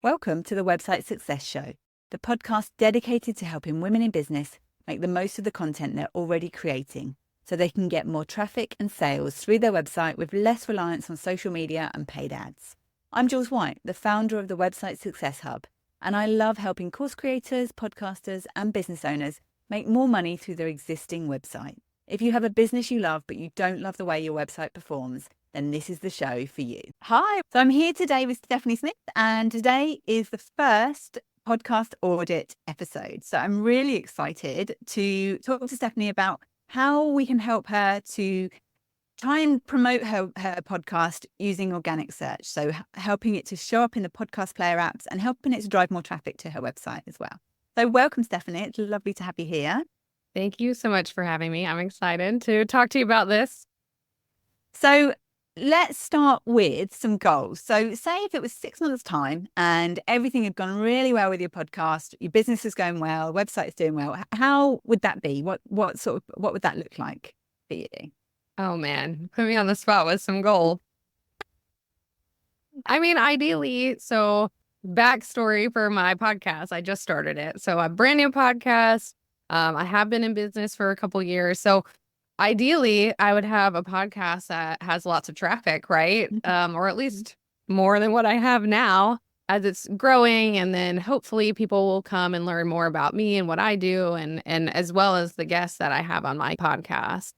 Welcome to the Website Success Show, the podcast dedicated to helping women in business make the most of the content they're already creating so they can get more traffic and sales through their website with less reliance on social media and paid ads. I'm Jules White, the founder of the Website Success Hub, and I love helping course creators, podcasters, and business owners make more money through their existing website. If you have a business you love, but you don't love the way your website performs, then this is the show for you. Hi, so I'm here today with Stephanie Smith, and today is the first podcast audit episode. So I'm really excited to talk to Stephanie about how we can help her to try and promote her podcast using organic search. So helping it to show up in the podcast player apps and helping it to drive more traffic to her website as well. So welcome, Stephanie. It's lovely to have you here. Thank you so much for having me. I'm excited to talk to you about this. So let's start with some goals. So say if it was 6 months' time and everything had gone really well with your podcast, your business is going well, website is doing well, how would that be? What would that look like for you? Oh man, put me on the spot with some goal. I mean, ideally, so backstory for my podcast, I just started it. So a brand new podcast. I have been in business for a couple years. So ideally, I would have a podcast that has lots of traffic, right? Or at least more than what I have now as it's growing. And then hopefully people will come and learn more about me and what I do, and as well as the guests that I have on my podcast.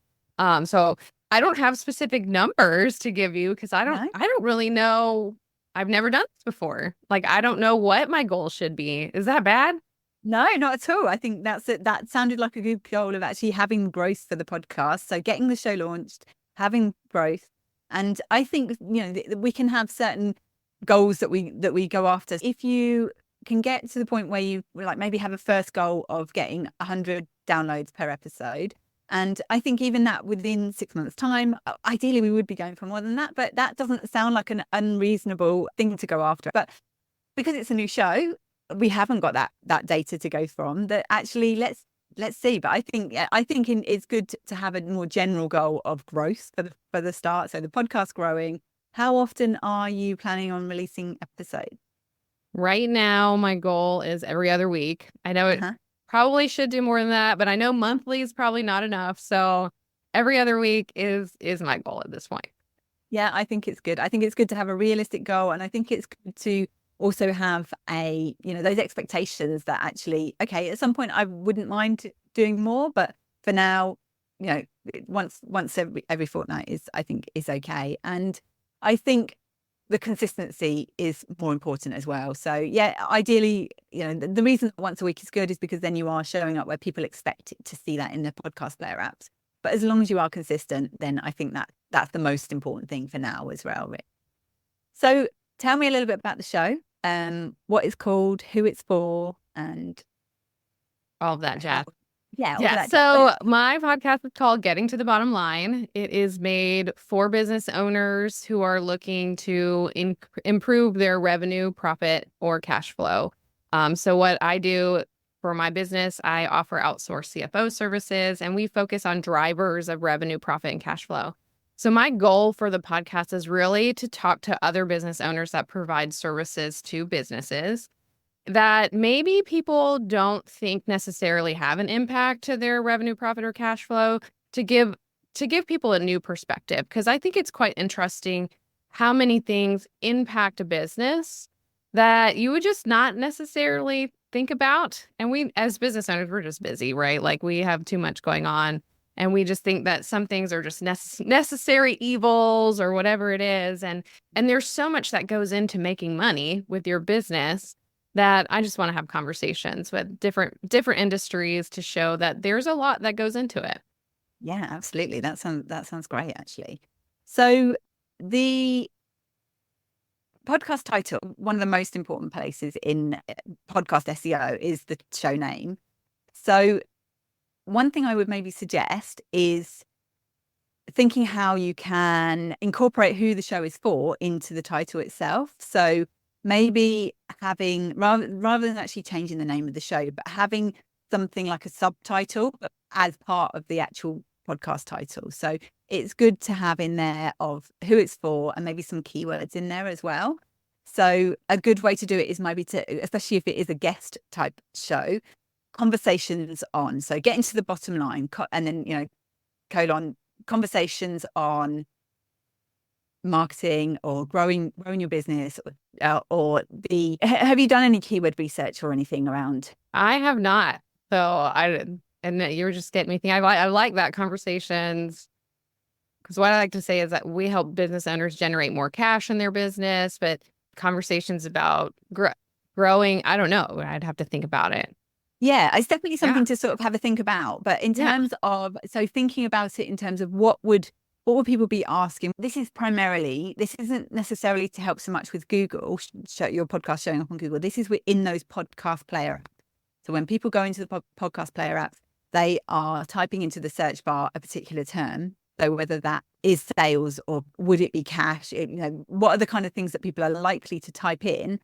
So I don't have specific numbers to give you because I don't really know. I've never done this before. Like, I don't know what my goal should be. Is that bad? No, not at all. I think that's it. That sounded like a good goal of actually having growth for the podcast. So getting the show launched, having growth. And I think, we can have certain goals that we go after. If you can get to the point where you maybe have a first goal of getting 100 downloads per episode. And I think even that within 6 months' time, ideally we would be going for more than that. But that doesn't sound like an unreasonable thing to go after. But because it's a new show, we haven't got that data to go from. That actually, let's see. But I think it's good to have a more general goal of growth for the start. So the podcast growing. How often are you planning on releasing episodes? Right now, my goal is every other week. I know it probably should do more than that, but I know monthly is probably not enough. So every other week is my goal at this point. Yeah, I think it's good. I think it's good to have a realistic goal, and I think it's good to also have those expectations that actually, okay, at some point I wouldn't mind doing more, but for now, once every fortnight I think is okay. And I think the consistency is more important as well. So yeah, ideally, the reason once a week is good is because then you are showing up where people expect to see that in the podcast player apps. But as long as you are consistent, then I think that's the most important thing for now as well, Rick. So tell me a little bit about the show. What it's called, who it's for, and all of that jazz. Yeah. So my podcast is called Getting to the Bottom Line. It is made for business owners who are looking to improve their revenue, profit, or cash flow. So what I do for my business, I offer outsourced CFO services, and we focus on drivers of revenue, profit, and cash flow. So my goal for the podcast is really to talk to other business owners that provide services to businesses that maybe people don't think necessarily have an impact to their revenue, profit, or cash flow, to give people a new perspective. Because I think it's quite interesting how many things impact a business that you would just not necessarily think about. And we, as business owners, we're just busy, right? Like, we have too much going on. And we just think that some things are just necessary evils or whatever it is. And there's so much that goes into making money with your business that I just want to have conversations with different industries to show that there's a lot that goes into it. Yeah, absolutely. That sounds great, actually. So the podcast title, one of the most important places in podcast SEO, is the show name. So one thing I would maybe suggest is thinking how you can incorporate who the show is for into the title itself. So maybe having, rather than actually changing the name of the show, but having something like a subtitle as part of the actual podcast title. So it's good to have in there of who it's for and maybe some keywords in there as well. So a good way to do it is maybe to, especially if it is a guest type show, conversations on. So getting to the bottom line, and then, colon, conversations on marketing or growing your business, or have you done any keyword research or anything around? I have not. So and you're just getting me thinking. I like that conversations, because what I like to say is that we help business owners generate more cash in their business, but conversations about growing, I don't know. I'd have to think about it. Yeah, it's definitely something to sort of have a think about. But in terms of, so thinking about it in terms of what would people be asking? This isn't necessarily to help so much with Google, your podcast showing up on Google. This is within those podcast player apps. So when people go into the podcast player apps, they are typing into the search bar a particular term. So whether that is sales or would it be cash, what are the kind of things that people are likely to type in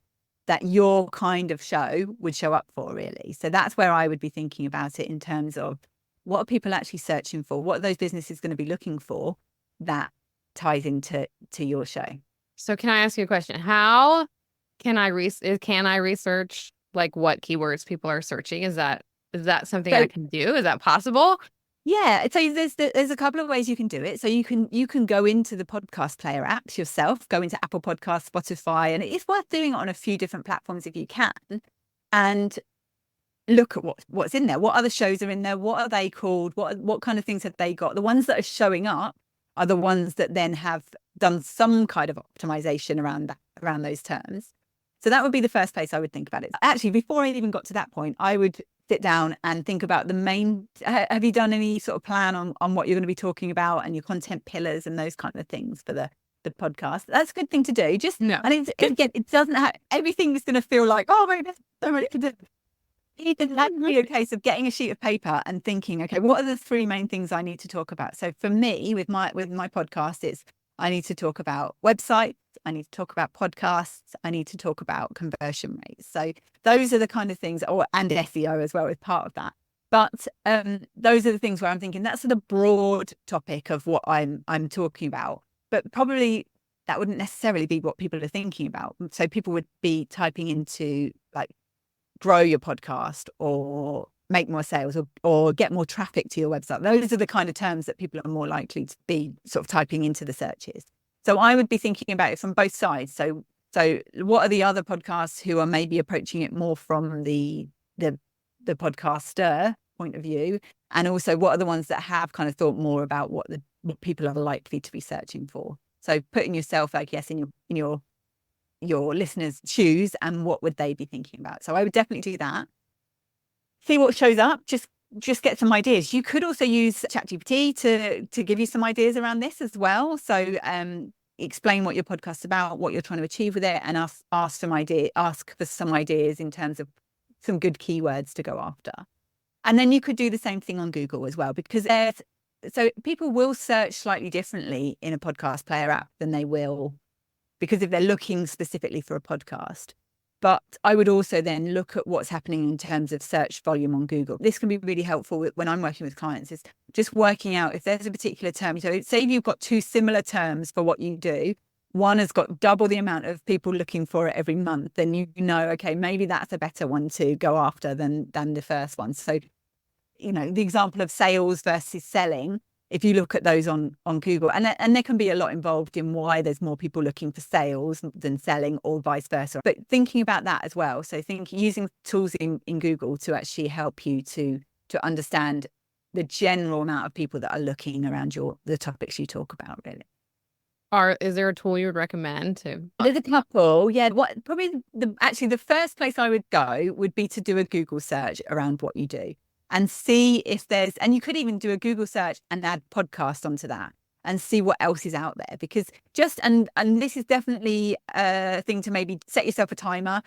that your kind of show would show up for, really? So that's where I would be thinking about it in terms of what are people actually searching for? What are those businesses going to be looking for that ties into your show? So can I ask you a question? How can I research like what keywords people are searching? Is that something I can do? Is that possible? Yeah, so there's a couple of ways you can do it. So you can go into the podcast player apps yourself, go into Apple Podcasts, Spotify, and it's worth doing it on a few different platforms if you can, and look at what's in there. What other shows are in there? What are they called? What kind of things have they got? The ones that are showing up are the ones that then have done some kind of optimization around those terms. So that would be the first place I would think about it. Actually, before I even got to that point, I would sit down and think about the main. Have you done any sort of plan on what you're going to be talking about and your content pillars and those kind of things for the podcast? That's a good thing to do. Just no, and it doesn't have everything is going to feel like, oh my goodness, so much to do. That'd be a case of getting a sheet of paper and thinking, okay, what are the three main things I need to talk about? So for me, with my podcast, it's I need to talk about websites, I need to talk about podcasts, I need to talk about conversion rates. So those are the kind of things, and SEO as well as part of that. But those are the things where I'm thinking that's the broad topic of what I'm talking about. But probably that wouldn't necessarily be what people are thinking about. So people would be typing into like grow your podcast or make more sales or get more traffic to your website. Those are the kind of terms that people are more likely to be sort of typing into the searches. So I would be thinking about it from both sides. So what are the other podcasts who are maybe approaching it more from the podcaster point of view? And also what are the ones that have kind of thought more about what people are likely to be searching for? So putting yourself, I guess, in your listeners' shoes and what would they be thinking about? So I would definitely do that. See what shows up, just get some ideas. You could also use ChatGPT to give you some ideas around this as well. So explain what your podcast's about, what you're trying to achieve with it, and ask for some ideas in terms of some good keywords to go after. And then you could do the same thing on Google as well, because so people will search slightly differently in a podcast player app than they will, because if they're looking specifically for a podcast. But I would also then look at what's happening in terms of search volume on Google. This can be really helpful when I'm working with clients, is just working out if there's a particular term. So say if you've got two similar terms for what you do, one has got double the amount of people looking for it every month, then you know, okay, maybe that's a better one to go after than the first one. So, the example of sales versus selling, if you look at those on Google, and there can be a lot involved in why there's more people looking for sales than selling or vice versa. But thinking about that as well. So using tools in Google to actually help you to understand the general amount of people that are looking around the topics you talk about, really. Is there a tool you would recommend too? There's a couple. Yeah. Probably the first place I would go would be to do a Google search around what you do. And see if and you could even do a Google search and add podcast onto that and see what else is out there. Because and this is definitely a thing to maybe set yourself a timer.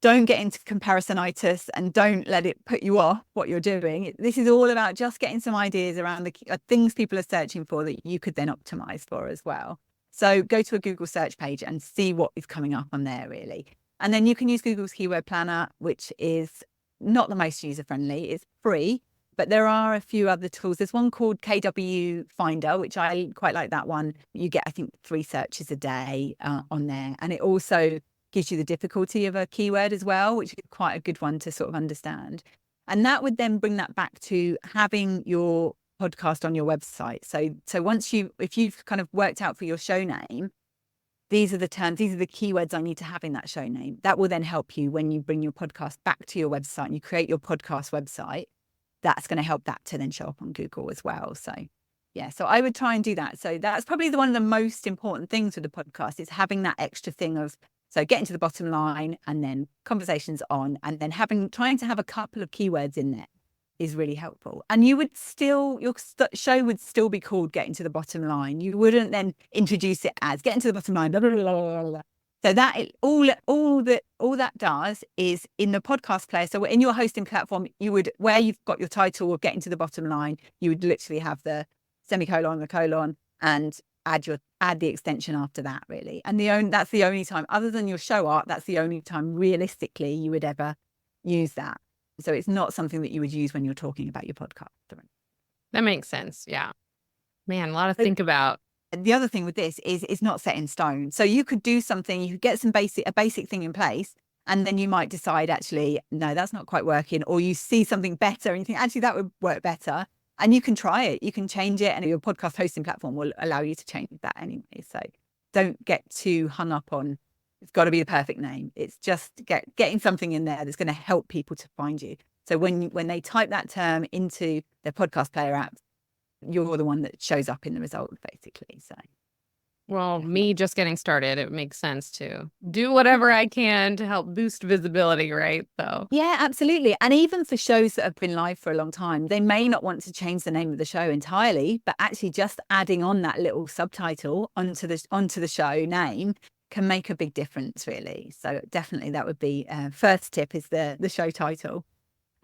Don't get into comparisonitis and don't let it put you off what you're doing. This is all about just getting some ideas around the things people are searching for that you could then optimize for as well. So go to a Google search page and see what is coming up on there, really. And then you can use Google's Keyword Planner, which is not the most user-friendly. It's free, but there are a few other tools. There's one called KW Finder, which I quite like that one. You get, I think, 3 searches a day on there. And it also gives you the difficulty of a keyword as well, which is quite a good one to sort of understand. And that would then bring that back to having your podcast on your website. So if you've kind of worked out for your show name, these are the terms, these are the keywords I need to have in that show name. That will then help you when you bring your podcast back to your website and you create your podcast website. That's going to help that to then show up on Google as well. So yeah, so I would try and do that. So that's probably one of the most important things with the podcast is having that extra thing of, so getting to the bottom line and then conversations on, and then trying to have a couple of keywords in there is really helpful. And your show would still be called Getting to the Bottom Line. You wouldn't then introduce it as Getting to the Bottom Line, blah, blah, blah, blah, blah. So that all that does is in the podcast player. So in your hosting platform, where you've got your title of Getting to the Bottom Line, you would literally have the semicolon, the colon, and add the extension after that, really. And that's the only time, other than your show art, that's the only time realistically you would ever use that. So it's not something that you would use when you're talking about your podcast. That makes sense. Yeah. Man, a lot to think about. The other thing with this is it's not set in stone. So you could do something, you could get a basic thing in place, and then you might decide, actually, no, that's not quite working. Or you see something better and you think, actually, that would work better. And you can try it. You can change it. And your podcast hosting platform will allow you to change that anyway. So don't get too hung up on, it's got to be the perfect name. It's just getting something in there that's going to help people to find you. So when they type that term into their podcast player app, you're the one that shows up in the result, basically. So, well, me just getting started, it makes sense to do whatever I can to help boost visibility, right? So yeah, absolutely. And even for shows that have been live for a long time, they may not want to change the name of the show entirely, but actually just adding on that little subtitle onto the show name can make a big difference, really. So definitely that would be first tip is the show title.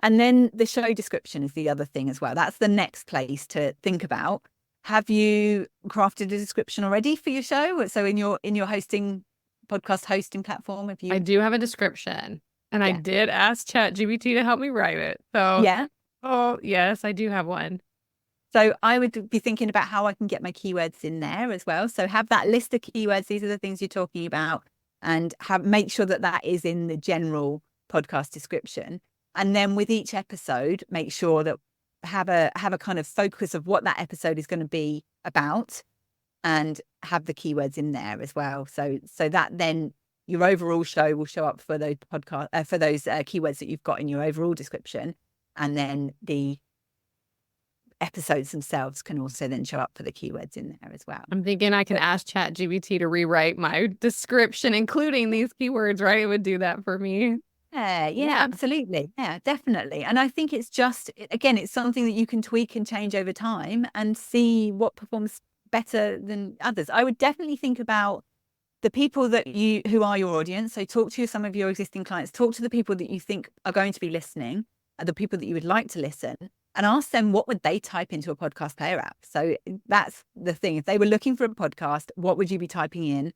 And then the show description is the other thing as well. That's the next place to think about. Have you crafted a description already for your show? So in your podcast hosting platform, I do have a description, and I did ask ChatGPT to help me write it. So yeah. Oh, yes, I do have one. So I would be thinking about how I can get my keywords in there as well. So have that list of keywords. These are the things you're talking about, and make sure that is in the general podcast description. And then with each episode, make sure that have a kind of focus of what that episode is going to be about, and have the keywords in there as well. So that then your overall show will show up for those keywords that you've got in your overall description, and then the episodes themselves can also then show up for the keywords in there as well. I'm thinking I can ask ChatGPT to rewrite my description, including these keywords, right? It would do that for me. Yeah, absolutely. Yeah, definitely. And I think it's it's something that you can tweak and change over time and see what performs better than others. I would definitely think about the people who are your audience. So talk to some of your existing clients, talk to the people that you think are going to be listening, and the people that you would like to listen, and ask them what would they type into a podcast player app. So that's the thing. If they were looking for a podcast, what would you be typing in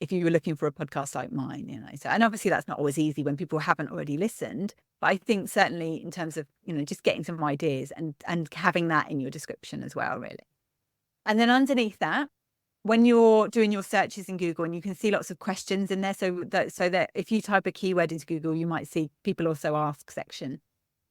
if you were looking for a podcast like mine? So, and obviously that's not always easy when people haven't already listened, but I think certainly in terms of, just getting some ideas and having that in your description as well, really. And then underneath that, when you're doing your searches in Google, and you can see lots of questions in there, so that if you type a keyword into Google, you might see people also ask section.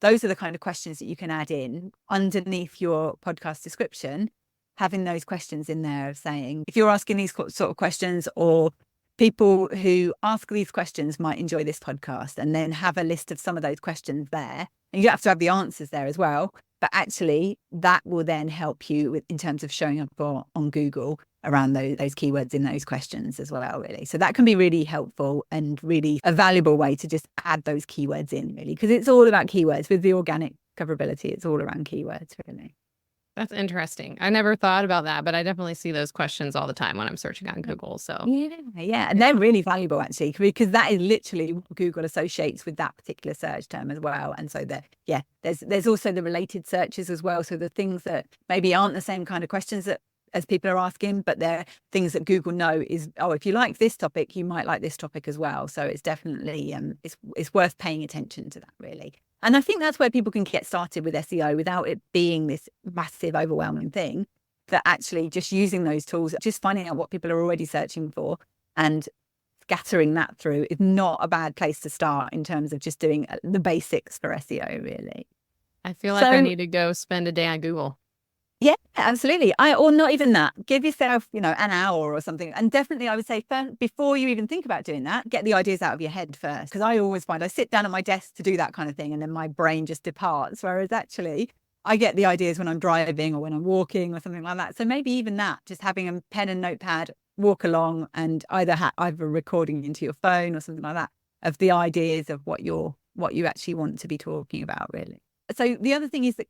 Those are the kind of questions that you can add in underneath your podcast description, having those questions in there of saying, if you're asking these sort of questions, or people who ask these questions might enjoy this podcast, and then have a list of some of those questions there. And you have to have the answers there as well. But actually, that will then help you in terms of showing up on Google around those keywords in those questions as well, really. So that can be really helpful and really a valuable way to just add those keywords in, really, because it's all about keywords. With the organic discoverability, it's all around keywords, really. That's interesting. I never thought about that, but I definitely see those questions all the time when I'm searching on Google. So yeah. And they're really valuable, actually, because that is literally what Google associates with that particular search term as well. And so there's also the related searches as well. So the things that maybe aren't the same kind of questions as people are asking, but they're things that Google know is, if you like this topic, you might like this topic as well. So it's definitely, it's worth paying attention to that, really. And I think that's where people can get started with SEO without it being this massive, overwhelming thing. That actually just using those tools, just finding out what people are already searching for, and scattering that through is not a bad place to start in terms of just doing the basics for SEO, really. I feel like I need to go spend a day on Google. Yeah, absolutely. Or not even that. Give yourself, an hour or something. And definitely I would say before you even think about doing that, get the ideas out of your head first. Because I always find I sit down at my desk to do that kind of thing and then my brain just departs. Whereas actually I get the ideas when I'm driving or when I'm walking or something like that. So maybe even that, just having a pen and notepad, walk along and either recording into your phone or something like that of the ideas of what you actually want to be talking about, really. So the other thing is that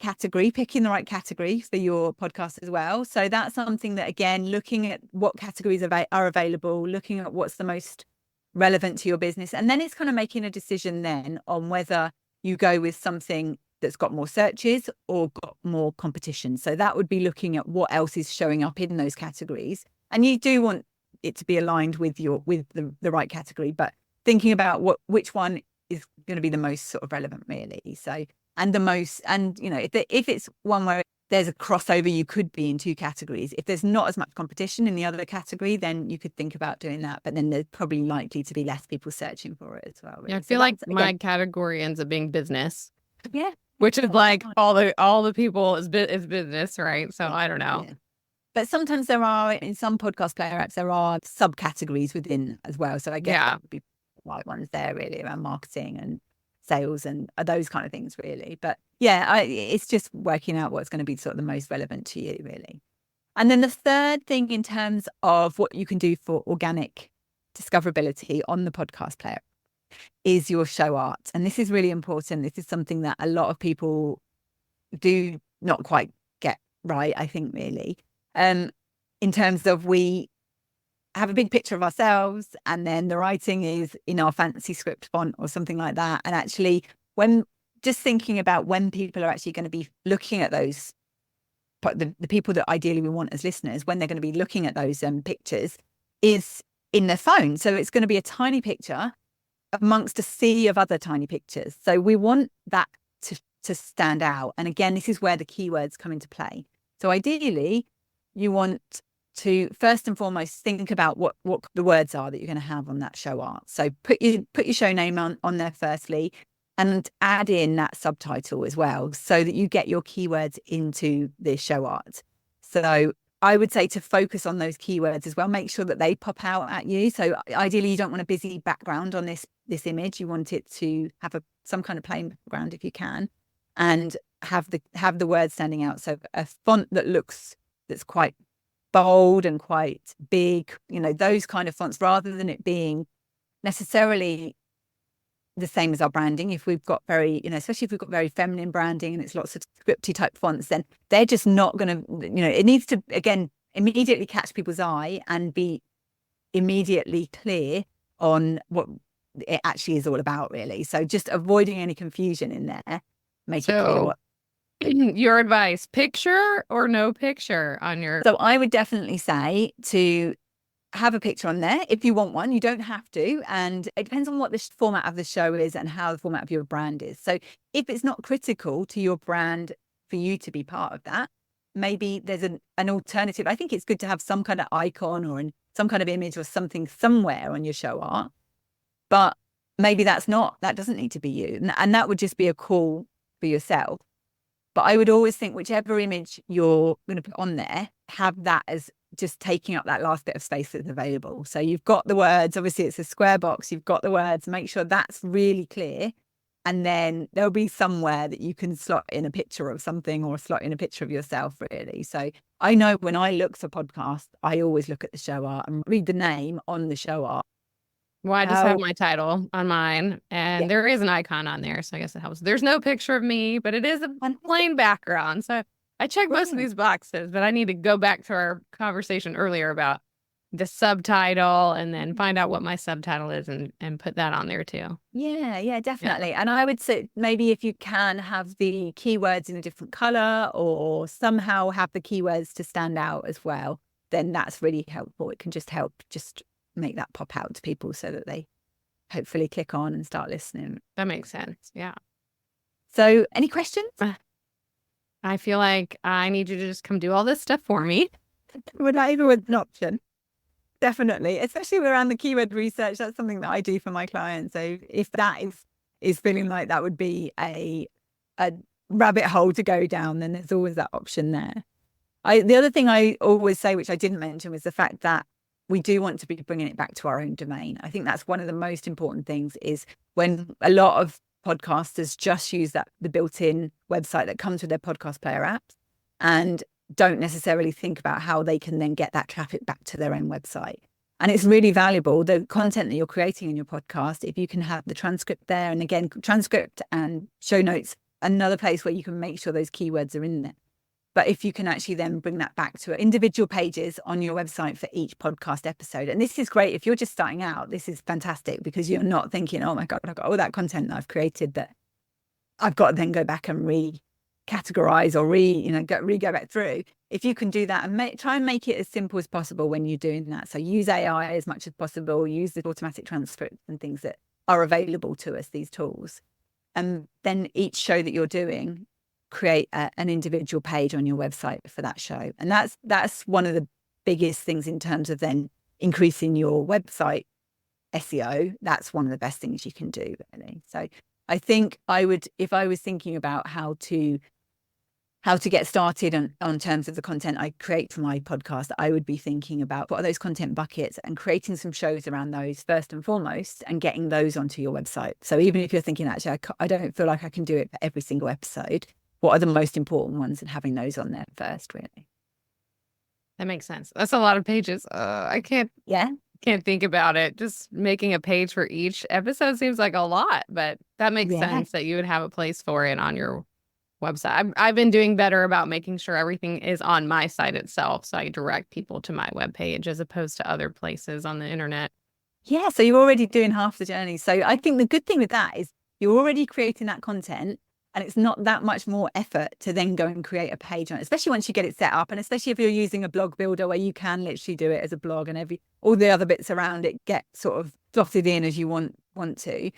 picking the right category for your podcast as well. So that's something that, again, looking at what categories are available, looking at what's the most relevant to your business. And then it's kind of making a decision then on whether you go with something that's got more searches or got more competition. So that would be looking at what else is showing up in those categories. And you do want it to be aligned with the right category, but thinking about which one is going to be the most sort of relevant, really. So if it's one where there's a crossover, you could be in two categories. If there's not as much competition in the other category, then you could think about doing that. But then there's probably likely to be less people searching for it as well. Really. Yeah, I feel like my category ends up being business. Yeah. Which is like all the people is business, right? So I don't know. Yeah. But sometimes in some podcast player apps, there are subcategories within as well. So I guess that would be the right ones there, really, around marketing and sales and those kind of things, really. But yeah, it's just working out what's going to be sort of the most relevant to you, really. And then the third thing in terms of what you can do for organic discoverability on the podcast player is your show art. And this is really important. This is something that a lot of people do not quite get right, I think, really. In terms of we have a big picture of ourselves and then the writing is in our fancy script font or something like that. And actually, when just thinking about when people are actually going to be looking at those, the people that ideally we want as listeners, when they're going to be looking at those pictures is in their phone. So it's going to be a tiny picture amongst a sea of other tiny pictures. So we want that to stand out. And again, this is where the keywords come into play. So ideally, you want to first and foremost think about what the words are that you're going to have on that show art. So put your show name on there firstly, and add in that subtitle as well, so that you get your keywords into the show art. So I would say to focus on those keywords as well. Make sure that they pop out at you. So ideally, you don't want a busy background on this image. You want it to have some kind of plain background if you can, and have the words standing out. So a font that's quite bold and quite big, those kind of fonts, rather than it being necessarily the same as our branding. If we've got especially if we've got very feminine branding and it's lots of scripty type fonts, then they're just not going to, it needs to, again, immediately catch people's eye and be immediately clear on what it actually is all about, really. So just avoiding any confusion in there, make it clear what. Your advice, picture or no picture on your... So I would definitely say to have a picture on there if you want one. You don't have to. And it depends on what the format of the show is and how the format of your brand is. So if it's not critical to your brand for you to be part of that, maybe there's an alternative. I think it's good to have some kind of icon or some kind of image or something somewhere on your show art. But maybe that doesn't need to be you. And that would just be a call for yourself. But I would always think whichever image you're going to put on there, have that as just taking up that last bit of space that's available. So you've got the words, obviously it's a square box, you've got the words, make sure that's really clear. And then there'll be somewhere that you can slot in a picture of something or slot in a picture of yourself, really. So I know when I look for podcasts, I always look at the show art and read the name on the show art. Well, I just have my title on mine and there is an icon on there. So I guess it helps. There's no picture of me, but it is a plain background. So I checked most of these boxes, but I need to go back to our conversation earlier about the subtitle and then find out what my subtitle is and put that on there too. Yeah, definitely. Yeah. And I would say maybe if you can have the keywords in a different color or somehow have the keywords to stand out as well, then that's really helpful. It can just help make that pop out to people so that they hopefully click on and start listening. That makes sense. Yeah. So any questions? I feel like I need you to just come do all this stuff for me. Would that even with an option? definitely, especially around the keyword research. That's something that I do for my clients. So if that is feeling like that would be a rabbit hole to go down, then there's always that option there. The other thing I always say, which I didn't mention, was the fact that we do want to be bringing it back to our own domain. I think that's one of the most important things, is when a lot of podcasters just use the built-in website that comes with their podcast player apps and don't necessarily think about how they can then get that traffic back to their own website. And it's really valuable, the content that you're creating in your podcast, if you can have the transcript there. And again, transcript and show notes, another place where you can make sure those keywords are in there. But if you can actually then bring that back to individual pages on your website for each podcast episode. And this is great. If you're just starting out, this is fantastic, because you're not thinking, oh my God, I've got all that content that I've created that I've got to then go back and recategorize or go back through. If you can do that and try and make it as simple as possible when you're doing that. So use AI as much as possible, use the automatic transcripts and things that are available to us, these tools. And then each show that you're doing, create an individual page on your website for that show. And that's one of the biggest things in terms of then increasing your website SEO. That's one of the best things you can do, really. So I think if I was thinking about how to get started on terms of the content I create for my podcast, I would be thinking about what are those content buckets and creating some shows around those first and foremost, and getting those onto your website. So even if you're thinking, actually, I don't feel like I can do it for every single episode, what are the most important ones, and having those on there first, really. That makes sense. That's a lot of pages. I can't think about it. Just making a page for each episode seems like a lot, but that makes sense that you would have a place for it on your website. I've been doing better about making sure everything is on my site itself, so I direct people to my webpage as opposed to other places on the internet. Yeah, so you're already doing half the journey. So I think the good thing with that is you're already creating that content, and it's not that much more effort to then go and create a page on it, especially once you get it set up. And especially if you're using a blog builder where you can literally do it as a blog, and all the other bits around it get sort of slotted in as you want to.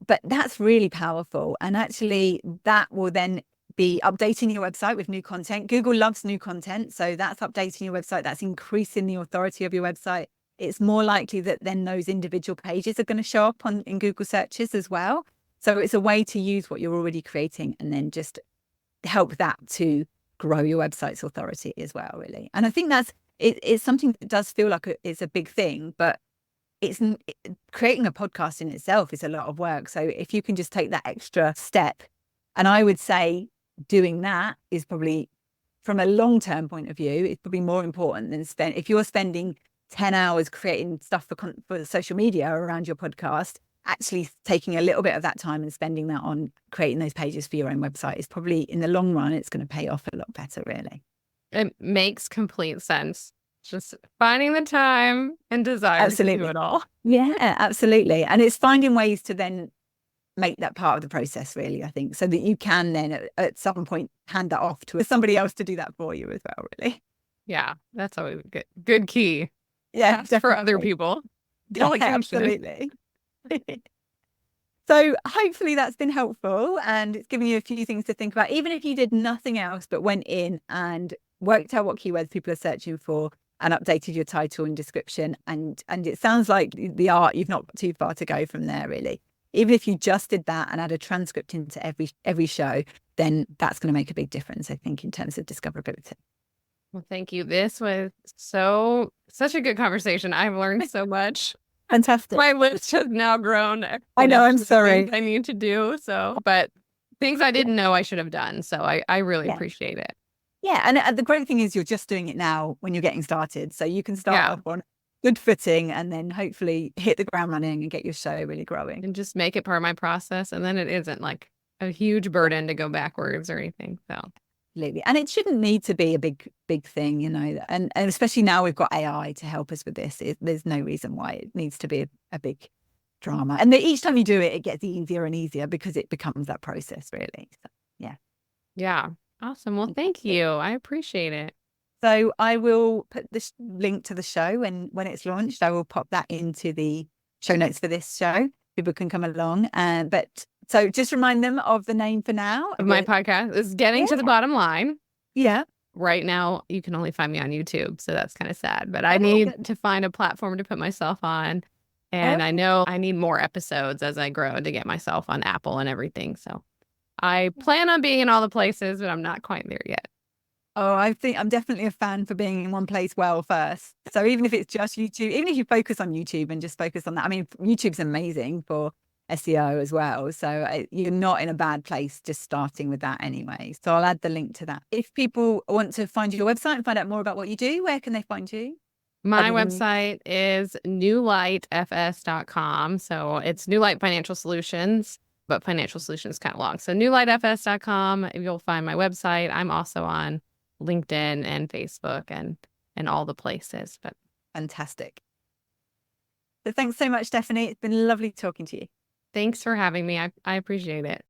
But that's really powerful. And actually that will then be updating your website with new content. Google loves new content. So that's updating your website. That's increasing the authority of your website. It's more likely that then those individual pages are going to show up in Google searches as well. So it's a way to use what you're already creating and then just help that to grow your website's authority as well, really. And I think it's something that does feel like it's a big thing, but creating a podcast in itself is a lot of work. So if you can just take that extra step, and I would say doing that is probably, from a long-term point of view, it's probably more important than if you're spending 10 hours creating stuff for social media around your podcast. Actually taking a little bit of that time and spending that on creating those pages for your own website is probably, in the long run, it's going to pay off a lot better, really. It makes complete sense. Just finding the time and desire to do it all. Yeah, absolutely. And it's finding ways to then make that part of the process, really, I think, so that you can then at some point hand that off to somebody else to do that for you as well, really. Yeah, that's always a good key. Yeah, for other people. Yeah, absolutely. So hopefully that's been helpful, and it's given you a few things to think about, even if you did nothing else but went in and worked out what keywords people are searching for and updated your title and description. And it sounds like the art, you've not got too far to go from there, really. Even if you just did that and add a transcript into every show, then that's going to make a big difference, I think, in terms of discoverability. Well, thank you. This was such a good conversation. I've learned so much. Fantastic. My list has now grown. I know, I'm sorry. I need to do so, but things I didn't know I should have done. So I really appreciate it. Yeah. And the great thing is you're just doing it now when you're getting started. So you can start off on good footing and then hopefully hit the ground running and get your show really growing. And just make it part of my process. And then it isn't like a huge burden to go backwards or anything. So. Absolutely. And it shouldn't need to be a big thing, and especially now we've got AI to help us with this. There's no reason why it needs to be a big drama. And each time you do it, it gets easier and easier because it becomes that process, really. So, yeah. Yeah. Awesome. Well, thank you. I appreciate it. So I will put this link to the show, and when it's launched, I will pop that into the show notes for this show. People can come along. So just remind them of the name for now. Of my podcast is Getting to the Bottom Line. Yeah. right now you can only find me on YouTube. So that's kind of sad, but I need to find a platform to put myself on. And I know I need more episodes as I grow to get myself on Apple and everything. So I plan on being in all the places, but I'm not quite there yet. Oh, I think I'm definitely a fan for being in one place well first. So even if it's just YouTube, even if you focus on YouTube and just focus on that, I mean, YouTube's amazing for SEO as well. So you're not in a bad place just starting with that anyway. So I'll add the link to that. If people want to find your website and find out more about what you do, where can they find you? My website is newlightfs.com. So it's New Light Financial Solutions, but financial solutions is kind of long. So newlightfs.com, you'll find my website. I'm also on LinkedIn and Facebook and all the places. But fantastic. So thanks so much, Stephanie. It's been lovely talking to you. Thanks for having me. I appreciate it.